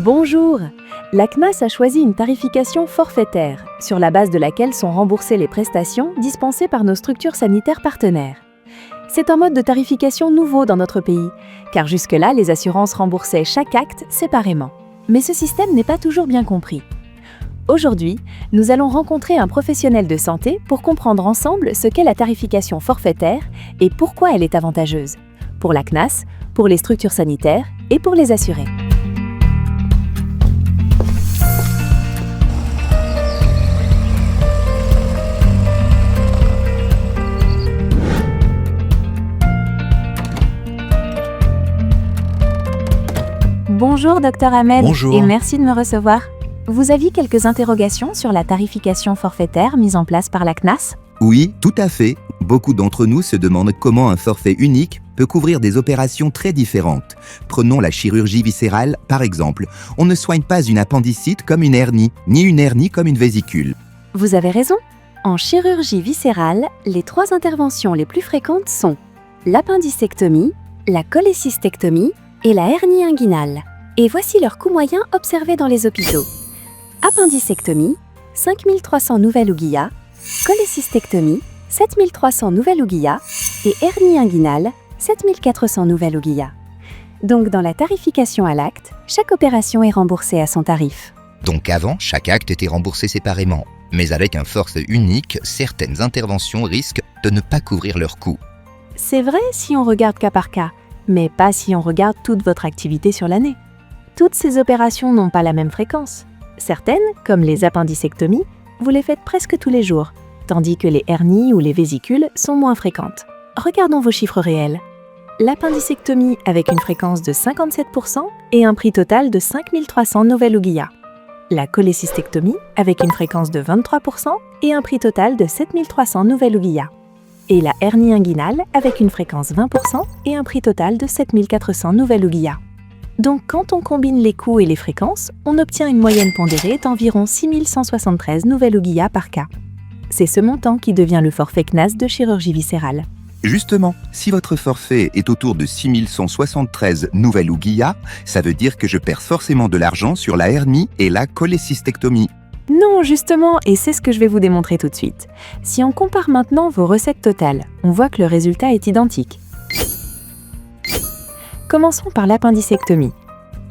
Bonjour! La CNAS a choisi une tarification forfaitaire, sur la base de laquelle sont remboursées les prestations dispensées par nos structures sanitaires partenaires. C'est un mode de tarification nouveau dans notre pays, car jusque-là, les assurances remboursaient chaque acte séparément. Mais ce système n'est pas toujours bien compris. Aujourd'hui, nous allons rencontrer un professionnel de santé pour comprendre ensemble ce qu'est la tarification forfaitaire et pourquoi elle est avantageuse, pour la CNAS, pour les structures sanitaires et pour les assurés. Bonjour Dr Ahmed. Bonjour. Et merci de me recevoir. Vous aviez quelques interrogations sur la tarification forfaitaire mise en place par la CNAS ? Oui, tout à fait. Beaucoup d'entre nous se demandent comment un forfait unique peut couvrir des opérations très différentes. Prenons la chirurgie viscérale, par exemple. On ne soigne pas une appendicite comme une hernie, ni une hernie comme une vésicule. Vous avez raison. En chirurgie viscérale, les 3 interventions les plus fréquentes sont l'appendicectomie, la cholécystectomie et la hernie inguinale. Et voici leur coût moyen observé dans les hôpitaux. Appendicectomie, 5 300 nouvelles Ouguiya, cholécystectomie, 7 300 nouvelles Ouguiya et hernie inguinale, 7 400 nouvelles Ouguiya. Donc dans la tarification à l'acte, chaque opération est remboursée à son tarif. Donc avant, chaque acte était remboursé séparément. Mais avec un forfait unique, certaines interventions risquent de ne pas couvrir leurs coûts. C'est vrai si on regarde cas par cas, mais pas si on regarde toute votre activité sur l'année. Toutes ces opérations n'ont pas la même fréquence. Certaines, comme les appendicectomies, vous les faites presque tous les jours, tandis que les hernies ou les vésicules sont moins fréquentes. Regardons vos chiffres réels. L'appendicectomie avec une fréquence de 57% et un prix total de 5 300 nouvelles Ouguiya. La cholécystectomie avec une fréquence de 23% et un prix total de 7 300 nouvelles Ouguiya. Et la hernie inguinale avec une fréquence 20% et un prix total de 7 400 nouvelles Ouguiya. Donc quand on combine les coûts et les fréquences, on obtient une moyenne pondérée d'environ 6 173 nouvelles Ouguiya par cas. C'est ce montant qui devient le forfait CNAS de chirurgie viscérale. Justement, si votre forfait est autour de 6 173 nouvelles Ouguiya, ça veut dire que je perds forcément de l'argent sur la hernie et la cholécystectomie. Non, justement, et c'est ce que je vais vous démontrer tout de suite. Si on compare maintenant vos recettes totales, on voit que le résultat est identique. Commençons par l'appendicectomie.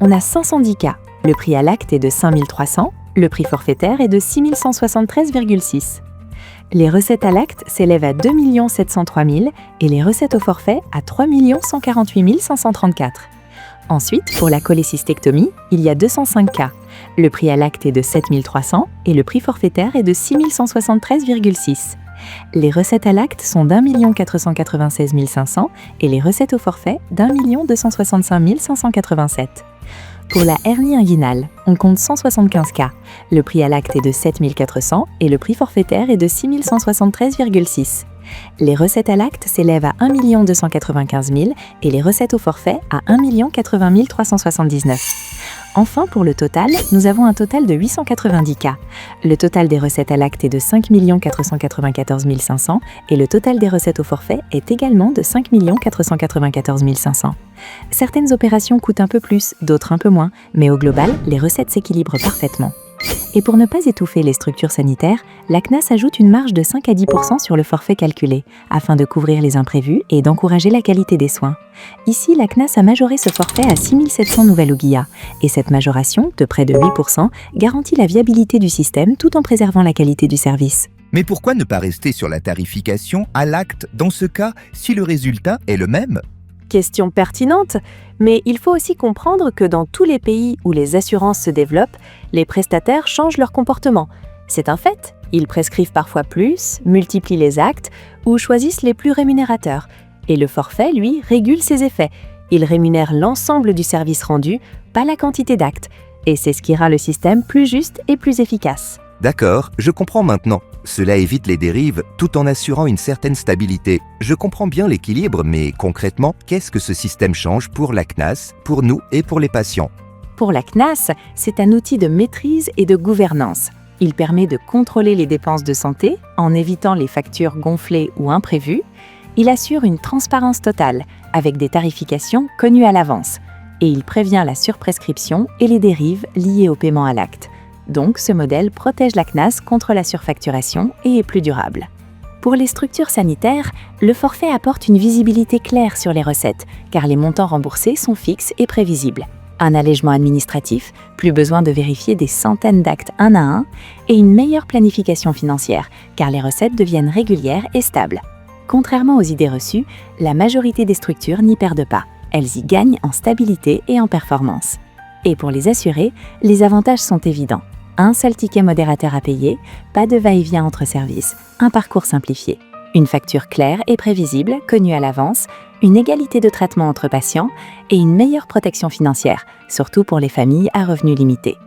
On a 510 cas. Le prix à l'acte est de 5 300, le prix forfaitaire est de 6 173,6. Les recettes à l'acte s'élèvent à 2 703 000 et les recettes au forfait à 3 148 534. Ensuite, pour la cholécystectomie, il y a 205 cas. Le prix à l'acte est de 7 300 et le prix forfaitaire est de 6 173,6. Les recettes à l'acte sont d'1 496 500 et les recettes au forfait d'1 265 587. Pour la hernie inguinale, on compte 175 cas. Le prix à l'acte est de 7 400 et le prix forfaitaire est de 6 173,6. Les recettes à l'acte s'élèvent à 1 295 000 et les recettes au forfait à 1 80 379. Enfin, pour le total, nous avons un total de 890 cas. Le total des recettes à l'acte est de 5 494 500 et le total des recettes au forfait est également de 5 494 500. Certaines opérations coûtent un peu plus, d'autres un peu moins, mais au global, les recettes s'équilibrent parfaitement. Et pour ne pas étouffer les structures sanitaires, la CNAS ajoute une marge de 5 à 10% sur le forfait calculé, afin de couvrir les imprévus et d'encourager la qualité des soins. Ici, la CNAS a majoré ce forfait à 6 700 nouvelles Ouguiya, et cette majoration, de près de 8%, garantit la viabilité du système tout en préservant la qualité du service. Mais pourquoi ne pas rester sur la tarification à l'acte dans ce cas si le résultat est le même ? Question pertinente, mais il faut aussi comprendre que dans tous les pays où les assurances se développent, les prestataires changent leur comportement. C'est un fait, ils prescrivent parfois plus, multiplient les actes ou choisissent les plus rémunérateurs. Et le forfait, lui, régule ses effets. Il rémunère l'ensemble du service rendu, pas la quantité d'actes. Et c'est ce qui rend le système plus juste et plus efficace. D'accord, je comprends maintenant. Cela évite les dérives tout en assurant une certaine stabilité. Je comprends bien l'équilibre, mais concrètement, qu'est-ce que ce système change pour la CNAS, pour nous et pour les patients ? Pour la CNAS, c'est un outil de maîtrise et de gouvernance. Il permet de contrôler les dépenses de santé en évitant les factures gonflées ou imprévues. Il assure une transparence totale, avec des tarifications connues à l'avance. et il prévient la surprescription et les dérives liées au paiement à l'acte. Donc, ce modèle protège la CNAS contre la surfacturation et est plus durable. Pour les structures sanitaires, le forfait apporte une visibilité claire sur les recettes, car les montants remboursés sont fixes et prévisibles. Un allègement administratif, plus besoin de vérifier des centaines d'actes un à un, et une meilleure planification financière, car les recettes deviennent régulières et stables. Contrairement aux idées reçues, la majorité des structures n'y perdent pas. Elles y gagnent en stabilité et en performance. Et pour les assurés, les avantages sont évidents. Un seul ticket modérateur à payer, pas de va-et-vient entre services, un parcours simplifié, une facture claire et prévisible, connue à l'avance, une égalité de traitement entre patients et une meilleure protection financière, surtout pour les familles à revenus limités.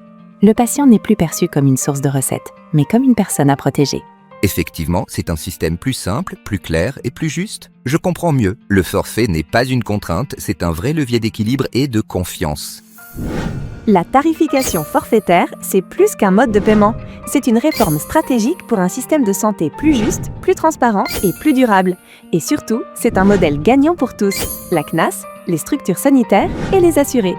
Le patient n'est plus perçu comme une source de recettes, mais comme une personne à protéger. Effectivement, c'est un système plus simple, plus clair et plus juste. Je comprends mieux. Le forfait n'est pas une contrainte, c'est un vrai levier d'équilibre et de confiance. La tarification forfaitaire, c'est plus qu'un mode de paiement. C'est une réforme stratégique pour un système de santé plus juste, plus transparent et plus durable. Et surtout, c'est un modèle gagnant pour tous, la CNAS, les structures sanitaires et les assurés.